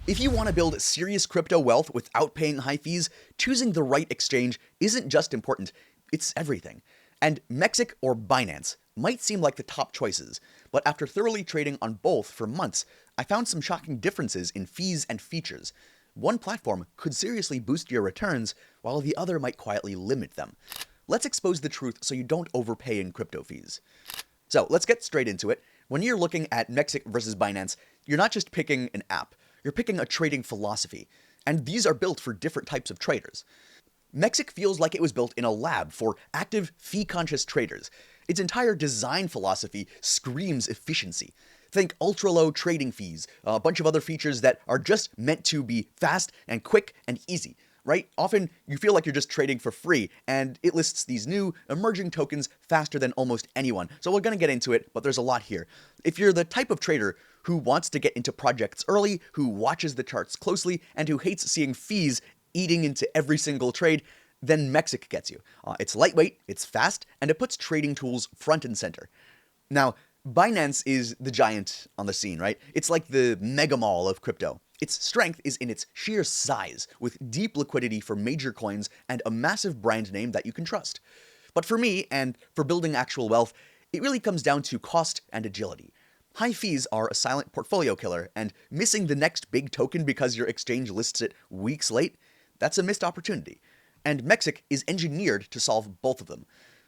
If you want to build serious crypto wealth without paying high fees, choosing the right exchange isn't just important, it's everything. And MEXC or Binance might seem like the top choices, but after thoroughly trading on both for months, I found some shocking differences in fees and features. One platform could seriously boost your returns, while the other might quietly limit them. Let's expose the truth so you don't overpay in crypto fees. So let's get straight into it. When you're looking at MEXC versus Binance, you're not just picking an app, you're picking a trading philosophy. And these are built for different types of traders. MEXC feels like it was built in a lab for active, fee-conscious traders. Its entire design philosophy screams efficiency. Think ultra-low trading fees, a bunch of other features that are just meant to be fast and quick and easy, right? Often you feel like you're just trading for free, and it lists these new emerging tokens faster than almost anyone. So we're going to get into it, but there's a lot here. If you're the type of trader who wants to get into projects early, who watches the charts closely, and who hates seeing fees eating into every single trade, then MEXC gets you. It's lightweight, it's fast, and it puts trading tools front and center. Now, Binance is the giant on the scene, right? It's like the mega mall of crypto. Its strength is in its sheer size, with deep liquidity for major coins and a massive brand name that you can trust. But for me, and for building actual wealth, it really comes down to cost and agility. High fees are a silent portfolio killer, and missing the next big token because your exchange lists it weeks late, that's a missed opportunity. And MEXC is engineered to solve both of them.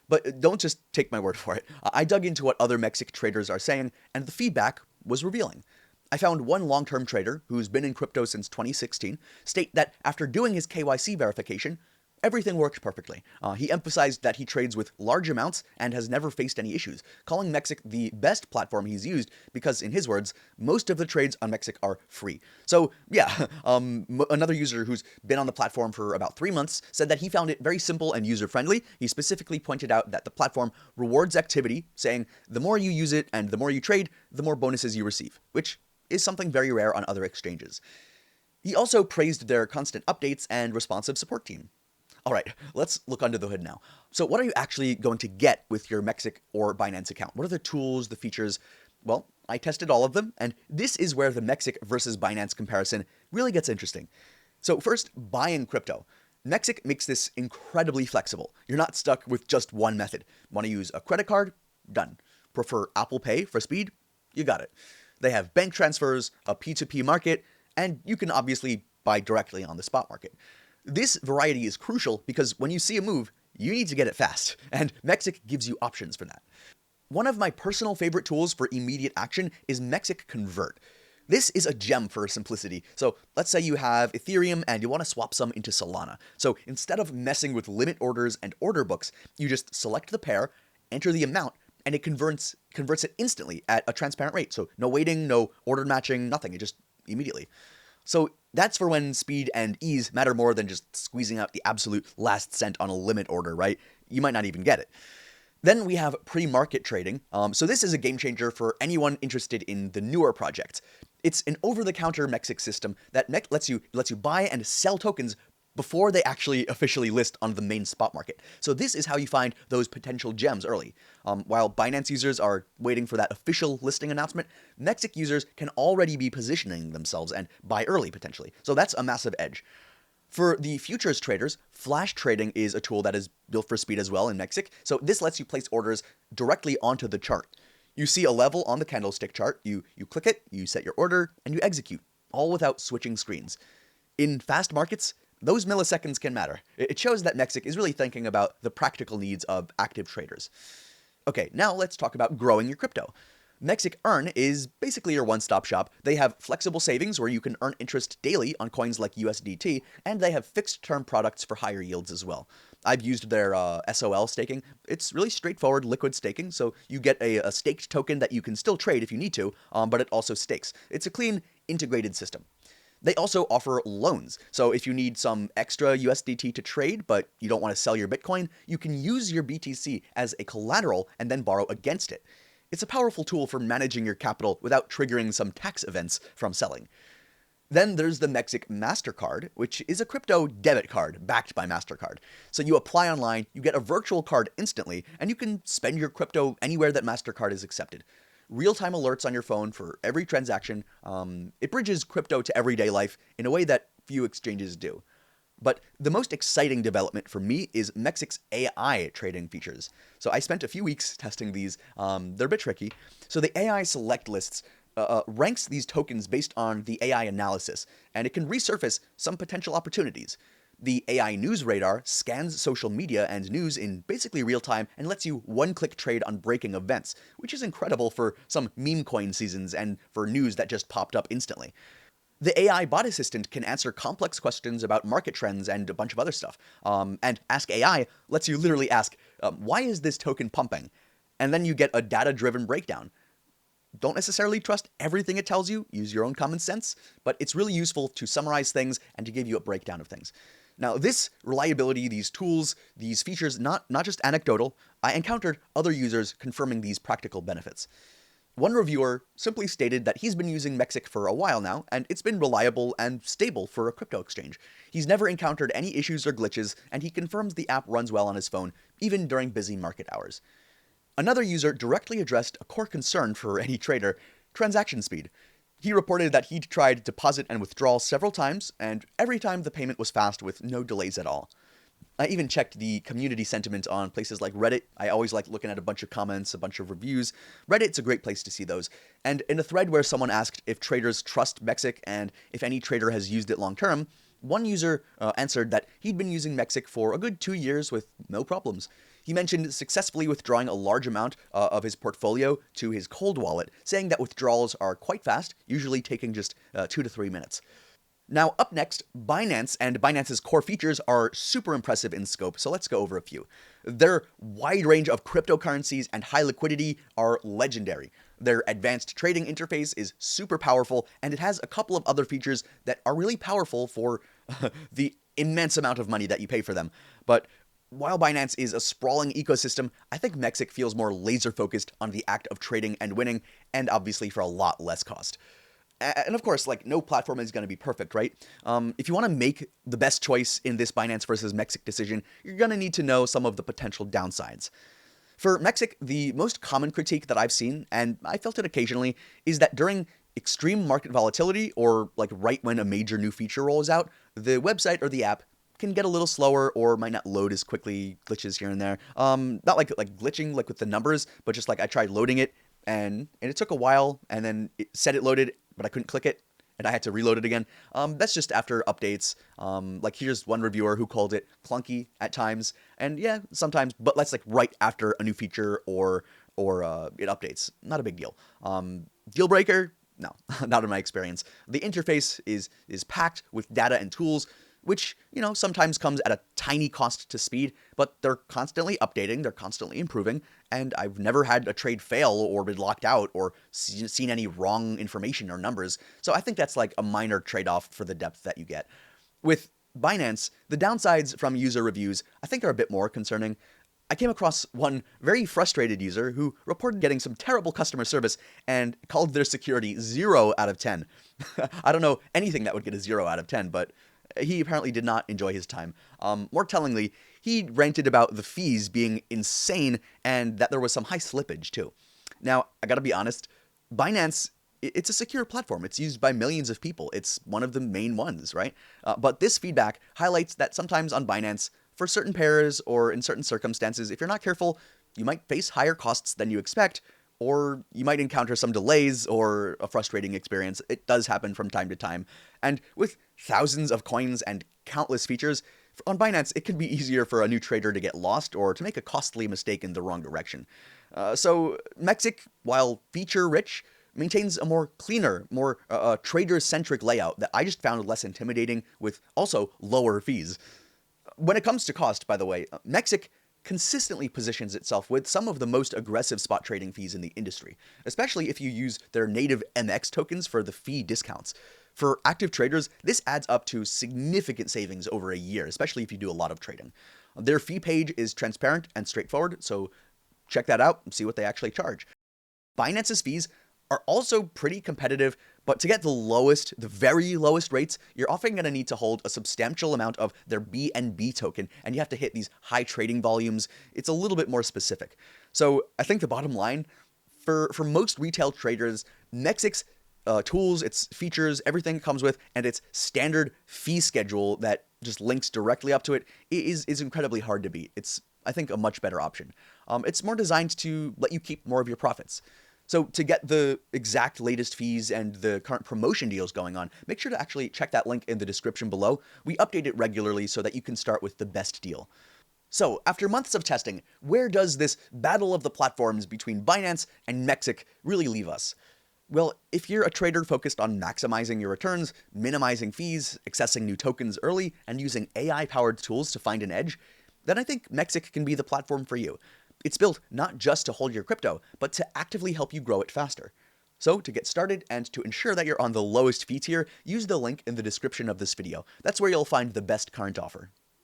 But don't just take my word for it. I dug into what other MEXC traders are saying, and the feedback was revealing. I found one long-term trader, who's been in crypto since 2016, state that after doing his KYC verification, everything worked perfectly. He emphasized that he trades with large amounts and has never faced any issues, calling MEXC the best platform he's used because, in his words, most of the trades on MEXC are free. So yeah, another user who's been on the platform for about 3 months said that he found it very simple and user-friendly. He specifically pointed out that the platform rewards activity, saying the more you use it and the more you trade, the more bonuses you receive, which is something very rare on other exchanges. He also praised their constant updates and responsive support team. All right, let's look under the hood now. So what are you actually going to get with your MEXC or Binance account? What are the tools, the features? Well, I tested all of them, and this is where the MEXC versus Binance comparison really gets interesting. So first, buying crypto. MEXC makes this incredibly flexible. You're not stuck with just one method. Want to use a credit card? Done. Prefer Apple Pay for speed? You got it. They have bank transfers, a P2P market, and you can obviously buy directly on the spot market. This variety is crucial because when you see a move, you need to get it fast, and MEXC gives you options for that. One of my personal favorite tools for immediate action is MEXC Convert. This is a gem for simplicity. So let's say you have Ethereum and you want to swap some into Solana. So instead of messing with limit orders and order books, you just select the pair, enter the amount, and it converts it instantly at a transparent rate. So no waiting, no order matching, nothing. It just immediately. So that's for when speed and ease matter more than just squeezing out the absolute last cent on a limit order, right? You might not even get it. Then we have pre-market trading. So this is a game changer for anyone interested in the newer projects. It's an over-the-counter MEXC system that lets you buy and sell tokens before they actually officially list on the main spot market. So this is how you find those potential gems early. While Binance users are waiting for that official listing announcement, MEXC users can already be positioning themselves and buy early potentially. So that's a massive edge. For the futures traders, flash trading is a tool that is built for speed as well in MEXC. So this lets you place orders directly onto the chart. You see a level on the candlestick chart, you click it, you set your order, and you execute, all without switching screens. In fast markets, those milliseconds can matter. It shows that MEXC is really thinking about the practical needs of active traders. Okay, now let's talk about growing your crypto. MEXC Earn is basically your one-stop shop. They have flexible savings where you can earn interest daily on coins like USDT, and they have fixed-term products for higher yields as well. I've used their SOL staking. It's really straightforward liquid staking, so you get a staked token that you can still trade if you need to, but it also stakes. It's a clean, integrated system. They also offer loans. So if you need some extra USDT to trade, but you don't want to sell your Bitcoin, you can use your BTC as a collateral and then borrow against it. It's a powerful tool for managing your capital without triggering some tax events from selling. Then there's the MEXC MasterCard, which is a crypto debit card backed by MasterCard. So you apply online, you get a virtual card instantly, and you can spend your crypto anywhere that MasterCard is accepted. real-time alerts on your phone for every transaction. It bridges crypto to everyday life in a way that few exchanges do. But the most exciting development for me is MEXC's AI trading features. So I spent a few weeks testing these. They're a bit tricky. So the AI select lists ranks these tokens based on the AI analysis, and it can resurface some potential opportunities. The AI News Radar scans social media and news in basically real time and lets you one-click trade on breaking events, which is incredible for some meme coin seasons and for news that just popped up instantly. The AI bot assistant can answer complex questions about market trends and a bunch of other stuff. And Ask AI lets you literally ask, why is this token pumping? And then you get a data-driven breakdown. Don't necessarily trust everything it tells you, use your own common sense, but it's really useful to summarize things and to give you a breakdown of things. Now, this reliability, these tools, these features, not just anecdotal, I encountered other users confirming these practical benefits. One reviewer simply stated that he's been using MEXC for a while now, and it's been reliable and stable for a crypto exchange. He's never encountered any issues or glitches, and he confirms the app runs well on his phone, even during busy market hours. Another user directly addressed a core concern for any trader: transaction speed. He reported that he'd tried deposit and withdrawal several times, and every time the payment was fast with no delays at all. I even checked the community sentiment on places like Reddit. I always like looking at a bunch of comments, a bunch of reviews. Reddit's a great place to see those. And in a thread where someone asked if traders trust MEXC and if any trader has used it long term, one user answered that he'd been using MEXC for a good 2 years with no problems. He mentioned successfully withdrawing a large amount of his portfolio to his cold wallet, saying that withdrawals are quite fast, usually taking just 2 to 3 minutes. Now, up next, Binance and Binance's core features are super impressive in scope, so let's go over a few. Their wide range of cryptocurrencies and high liquidity are legendary. Their advanced trading interface is super powerful, and it has a couple of other features that are really powerful for the immense amount of money that you pay for them. But while Binance is a sprawling ecosystem, I think MEXC feels more laser-focused on the act of trading and winning, and obviously for a lot less cost. And of course, like, no platform is going to be perfect, right? If you want to make the best choice in this Binance versus MEXC decision, you're going to need to know some of the potential downsides. For MEXC, the most common critique that I've seen, and I felt it occasionally, is that during extreme market volatility, or like right when a major new feature rolls out, the website or the app can get a little slower or might not load as quickly, glitches here and there. Not like glitching like with the numbers, but just like I tried loading it and it took a while, and then it said it loaded, but I couldn't click it, and I had to reload it again. That's just after updates. Like, here's one reviewer who called it clunky at times, and yeah, sometimes, but that's like right after a new feature or it updates. Not a big deal. Deal breaker? No, not in my experience. The interface is packed with data and tools, which, you know, sometimes comes at a tiny cost to speed, but they're constantly updating, they're constantly improving, and I've never had a trade fail or been locked out or seen any wrong information or numbers, so I think that's like a minor trade-off for the depth that you get. With Binance, the downsides from user reviews I think are a bit more concerning. I came across one very frustrated user who reported getting some terrible customer service and called their security 0 out of 10. I don't know anything that would get a 0 out of 10, but he apparently did not enjoy his time. More tellingly, he ranted about the fees being insane and that there was some high slippage too. Now, I gotta be honest, Binance, it's a secure platform. It's used by millions of people. It's one of the main ones, right? But this feedback highlights that sometimes on Binance, for certain pairs or in certain circumstances, if you're not careful, you might face higher costs than you expect, or you might encounter some delays or a frustrating experience. It does happen from time to time. And with thousands of coins and countless features, on Binance, it can be easier for a new trader to get lost or to make a costly mistake in the wrong direction. So MEXC, while feature-rich, maintains a more cleaner, more trader-centric layout that I just found less intimidating, with also lower fees. When it comes to cost, by the way, MEXC consistently positions itself with some of the most aggressive spot trading fees in the industry, especially if you use their native MX tokens for the fee discounts. For active traders, this adds up to significant savings over a year, especially if you do a lot of trading. Their fee page is transparent and straightforward, so check that out and see what they actually charge. Binance's fees are also pretty competitive, but to get the very lowest rates, you're often going to need to hold a substantial amount of their BNB token, and you have to hit these high trading volumes. It's a little bit more specific. So I think the bottom line, For most retail traders, MEXC's tools, its features, everything it comes with, and its standard fee schedule that just links directly up to it is incredibly hard to beat. It's, I think, a much better option. It's more designed to let you keep more of your profits. So to get the exact latest fees and the current promotion deals going on, make sure to actually check that link in the description below. We update it regularly so that you can start with the best deal. So, after months of testing, where does this battle of the platforms between Binance and MEXC really leave us? Well, if you're a trader focused on maximizing your returns, minimizing fees, accessing new tokens early, and using AI-powered tools to find an edge, then I think MEXC can be the platform for you. It's built not just to hold your crypto, but to actively help you grow it faster. So, to get started and to ensure that you're on the lowest fee tier, use the link in the description of this video. That's where you'll find the best current offer.